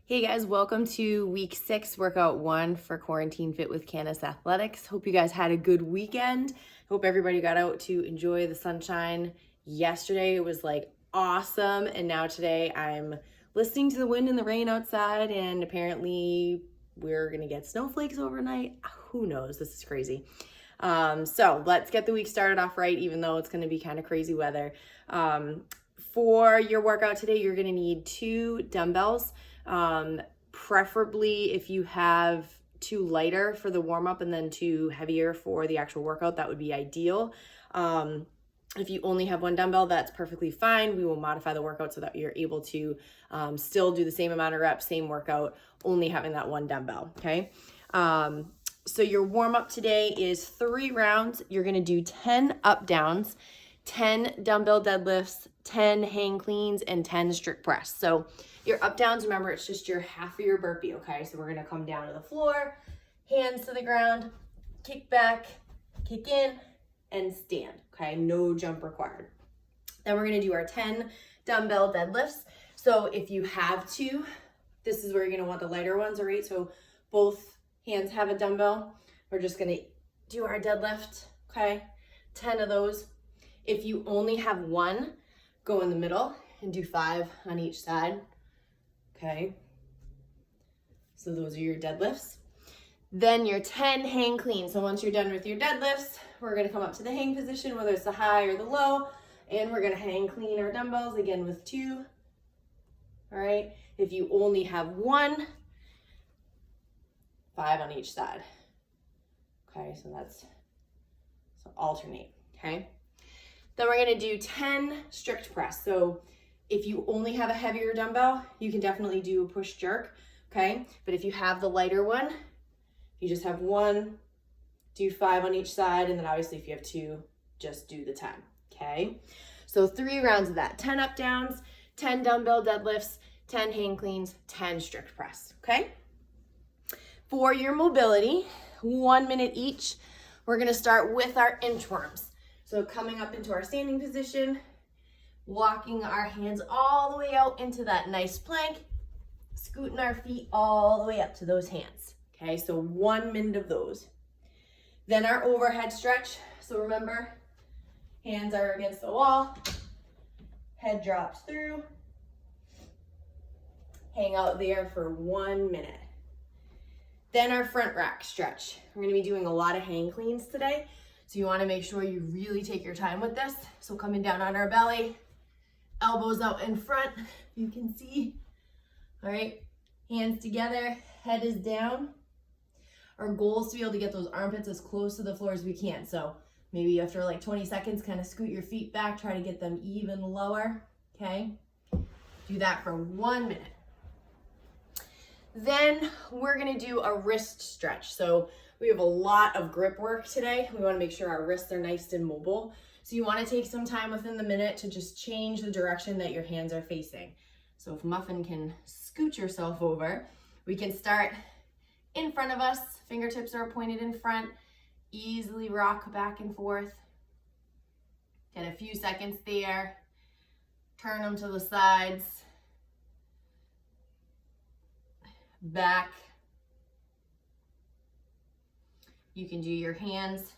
Hey guys, welcome to week 6, workout 1 for Quarantine Fit with Candace Athletics. Hope you guys had a good weekend. Hope everybody got out to enjoy the sunshine. Yesterday it was like awesome, and now today I'm listening to the wind and the rain outside, and apparently we're gonna get snowflakes overnight. Who knows? This is crazy. So let's get the week started off right, even though it's gonna be kind of crazy weather. For your workout today, you're gonna need 2 dumbbells. Preferably if you have 2 lighter for the warm-up and then 2 heavier for the actual workout, that would be ideal. If you only have 1 dumbbell, that's perfectly fine. We will modify the workout so that you're able to still do the same amount of reps, same workout, only having that 1 dumbbell, okay? So your warm-up today is 3 rounds. You're gonna do 10 up-downs, 10 dumbbell deadlifts, 10 hang cleans, and 10 strict press. So your up downs, remember, it's just your half of your burpee, okay? So we're gonna come down to the floor, hands to the ground, kick back, kick in, and stand, okay? No jump required. Then we're gonna do our 10 dumbbell deadlifts. So if you have to, this is where you're gonna want the lighter ones, all right? So both hands have a dumbbell. We're just gonna do our deadlift, okay? 10 of those. If you only have 1, go in the middle and do 5 on each side. Okay, so those are your deadlifts. Then your 10 hang clean. So once you're done with your deadlifts, we're gonna come up to the hang position, whether it's the high or the low, and we're gonna hang clean our dumbbells again with 2. All right, if you only have 1, 5 on each side. Okay, so alternate, okay? Then we're gonna do 10 strict press. So if you only have a heavier dumbbell, you can definitely do a push jerk, okay? But if you have the lighter one, you just have 1, do 5 on each side, and then obviously if you have 2, just do the 10, okay? So 3 rounds of that, 10 up downs, 10 dumbbell deadlifts, 10 hang cleans, 10 strict press, okay? For your mobility, 1 minute each, we're gonna start with our inchworms. So coming up into our standing position, walking our hands all the way out into that nice plank, scooting our feet all the way up to those hands. Okay, so 1 minute of those. Then our overhead stretch. So remember, hands are against the wall, head drops through, hang out there for 1 minute. Then our front rack stretch. We're gonna be doing a lot of hang cleans today, so you wanna make sure you really take your time with this. So coming down on our belly, elbows out in front, you can see. All right, hands together, head is down. Our goal is to be able to get those armpits as close to the floor as we can. So maybe after like 20 seconds, kind of scoot your feet back, try to get them even lower, okay? Do that for 1 minute. Then we're gonna do a wrist stretch. So we have a lot of grip work today. We wanna make sure our wrists are nice and mobile. So you wanna take some time within the minute to just change the direction that your hands are facing. So if Muffin can scoot yourself over, we can start in front of us, fingertips are pointed in front, easily rock back and forth. Get a few seconds there, turn them to the sides, back. You can do your hands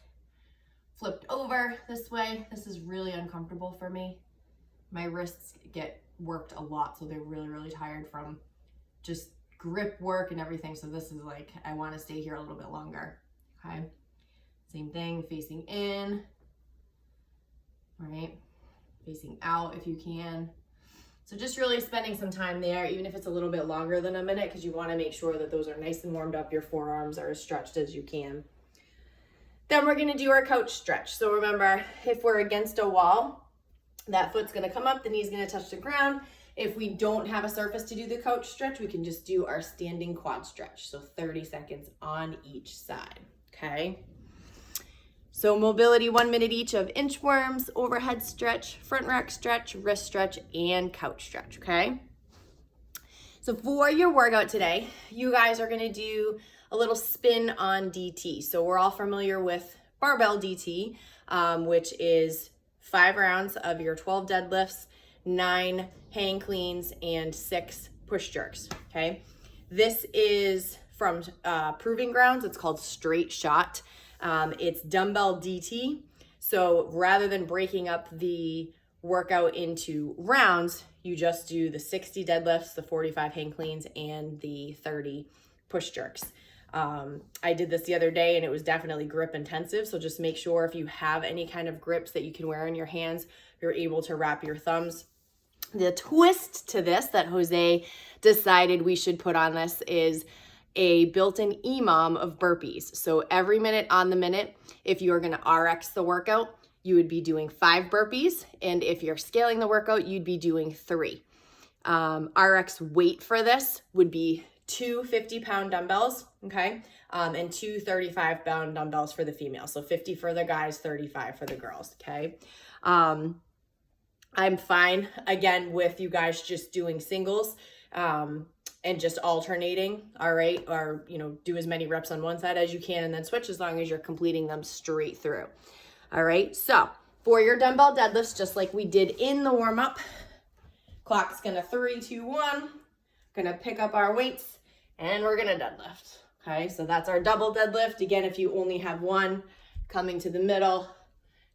flipped over this way. This is really uncomfortable for me. My wrists get worked a lot, so they're really, really tired from just grip work and everything. So this is like, I want to stay here a little bit longer, okay? Same thing, facing in, all right? Facing out if you can. So just really spending some time there, even if it's a little bit longer than a minute, because you want to make sure that those are nice and warmed up, your forearms are as stretched as you can. Then we're gonna do our couch stretch. So remember, if we're against a wall, that foot's gonna come up, the knee's gonna touch the ground. If we don't have a surface to do the couch stretch, we can just do our standing quad stretch. So 30 seconds on each side, okay? So mobility, 1 minute each of inchworms, overhead stretch, front rack stretch, wrist stretch, and couch stretch, okay? So for your workout today, you guys are gonna do a little spin on DT. So we're all familiar with barbell DT, which is 5 rounds of your 12 deadlifts, 9 hang cleans, and 6 push jerks, okay? This is from Proving Grounds. It's called Straight Shot. It's dumbbell DT. So rather than breaking up the workout into rounds, you just do the 60 deadlifts, the 45 hang cleans, and the 30 push jerks. I did this the other day and it was definitely grip intensive. So just make sure if you have any kind of grips that you can wear in your hands, you're able to wrap your thumbs. The twist to this that Jose decided we should put on this is a built-in EMOM of burpees. So every minute on the minute, if you're going to RX the workout, you would be doing 5 burpees. And if you're scaling the workout, you'd be doing 3. RX weight for this would be 2 50-pound dumbbells, okay? And 2 35-pound dumbbells for the females. So 50 for the guys, 35 for the girls, okay? I'm fine, again, with you guys just doing singles and just alternating, all right? Or, do as many reps on one side as you can and then switch as long as you're completing them straight through. All right, so for your dumbbell deadlifts, just like we did in the warm-up, clock's gonna 3, 2, 1, gonna pick up our weights, and we're gonna deadlift, okay? So that's our double deadlift. Again, if you only have one, coming to the middle,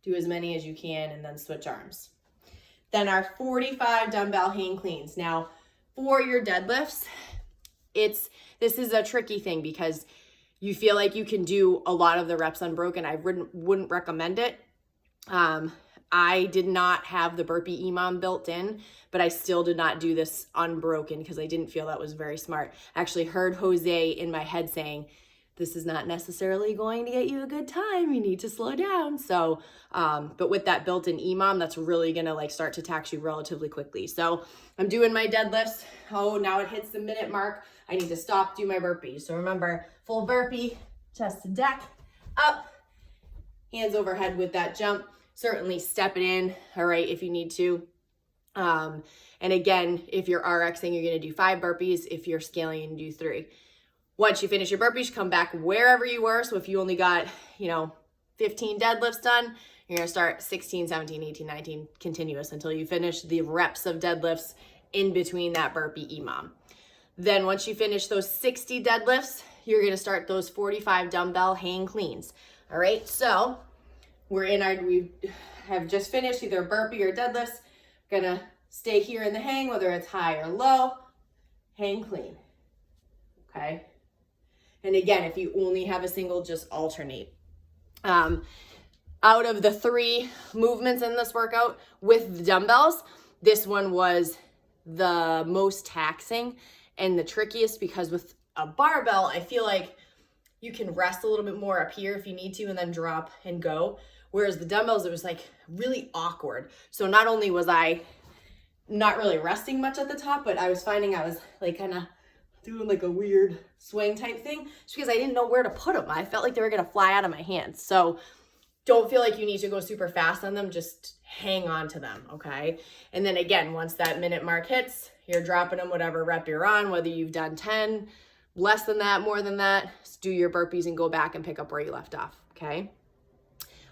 do as many as you can, and then switch arms. Then our 45 dumbbell hang cleans. Now, for your deadlifts, this is a tricky thing because you feel like you can do a lot of the reps unbroken. I wouldn't recommend it. I did not have the burpee EMOM built in, but I still did not do this unbroken because I didn't feel that was very smart. I actually heard Jose in my head saying, this is not necessarily going to get you a good time. You need to slow down. So, but with that built-in EMOM, that's really gonna start to tax you relatively quickly. So I'm doing my deadlifts. Oh, now it hits the minute mark. I need to stop, do my burpees. So remember, full burpee, chest to deck, up, hands overhead with that jump. Certainly step it in, all right, if you need to. And again, if you're RXing, you're gonna do 5 burpees. If you're scaling, you can do 3. Once you finish your burpees, come back wherever you were. So if you only got, 15 deadlifts done, you're gonna start 16, 17, 18, 19, continuous until you finish the reps of deadlifts in between that burpee EMOM. Then once you finish those 60 deadlifts, you're gonna start those 45 dumbbell hang cleans. All right, so we have just finished either burpee or deadlifts. Gonna stay here in the hang, whether it's high or low, hang clean, okay? And again, if you only have a single, just alternate. Out of the 3 movements in this workout with the dumbbells, this one was the most taxing and the trickiest because with a barbell, I feel like you can rest a little bit more up here if you need to and then drop and go. Whereas the dumbbells, it was really awkward. So not only was I not really resting much at the top, but I was finding I was kind of doing a weird swing type thing just because I didn't know where to put them. I felt like they were gonna fly out of my hands. So don't feel like you need to go super fast on them, just hang on to them, okay? And then again, once that minute mark hits, you're dropping them whatever rep you're on, whether you've done 10, less than that, more than that, just do your burpees and go back and pick up where you left off, okay?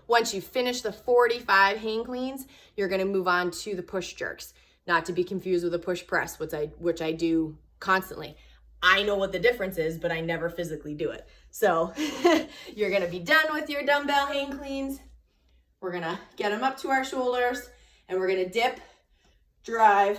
Once you finish the 45 hang cleans, you're gonna move on to the push jerks, not to be confused with a push press, which I do constantly. I know what the difference is, but I never physically do it. So you're gonna be done with your dumbbell hang cleans. We're gonna get them up to our shoulders and we're gonna dip, drive,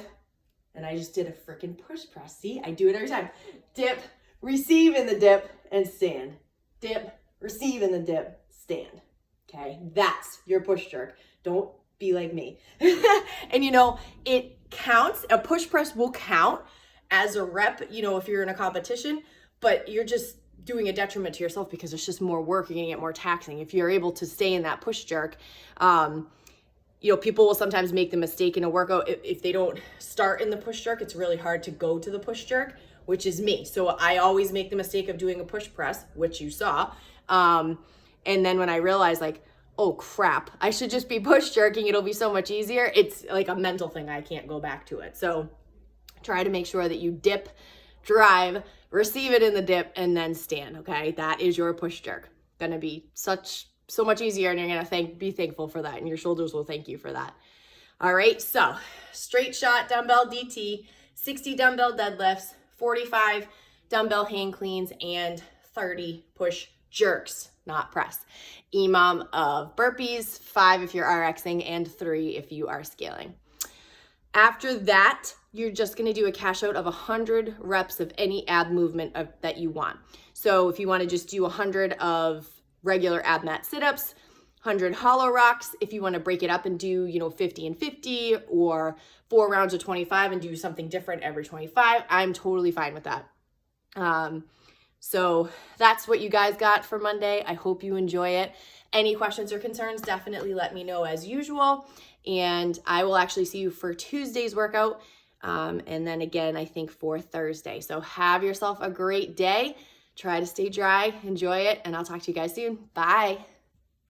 and I just did a freaking push press. See, I do it every time. Dip, receive in the dip, and stand. Dip, receive in the dip, stand. Okay, that's your push jerk. Don't be like me. And it counts. A push press will count as a rep, if you're in a competition, but you're just doing a detriment to yourself because it's just more work. You're gonna get more taxing. If you're able to stay in that push jerk, people will sometimes make the mistake in a workout. If they don't start in the push jerk, it's really hard to go to the push jerk, which is me. So I always make the mistake of doing a push press, which you saw. And then when I realize oh crap, I should just be push jerking, it'll be so much easier. It's like a mental thing. I can't go back to it. So try to make sure that you dip, drive, receive it in the dip, and then stand, okay? That is your push jerk. Gonna be so much easier, and you're gonna be thankful for that, and your shoulders will thank you for that. All right, so straight shot dumbbell DT, 60 dumbbell deadlifts, 45 dumbbell hang cleans, and 30 push jerks, not press. EMOM of burpees, 5 if you're RXing, and 3 if you are scaling. After that, you're just gonna do a cash out of 100 reps of any ab movement that you want. So if you wanna just do 100 of regular ab mat sit-ups, 100 hollow rocks, if you wanna break it up and do, 50 and 50, or 4 rounds of 25 and do something different every 25, I'm totally fine with that. So that's what you guys got for Monday. I hope you enjoy it. Any questions or concerns, definitely let me know as usual. And I will actually see you for Tuesday's workout. And then again, I think for Thursday. So have yourself a great day. Try to stay dry, enjoy it, and I'll talk to you guys soon. Bye.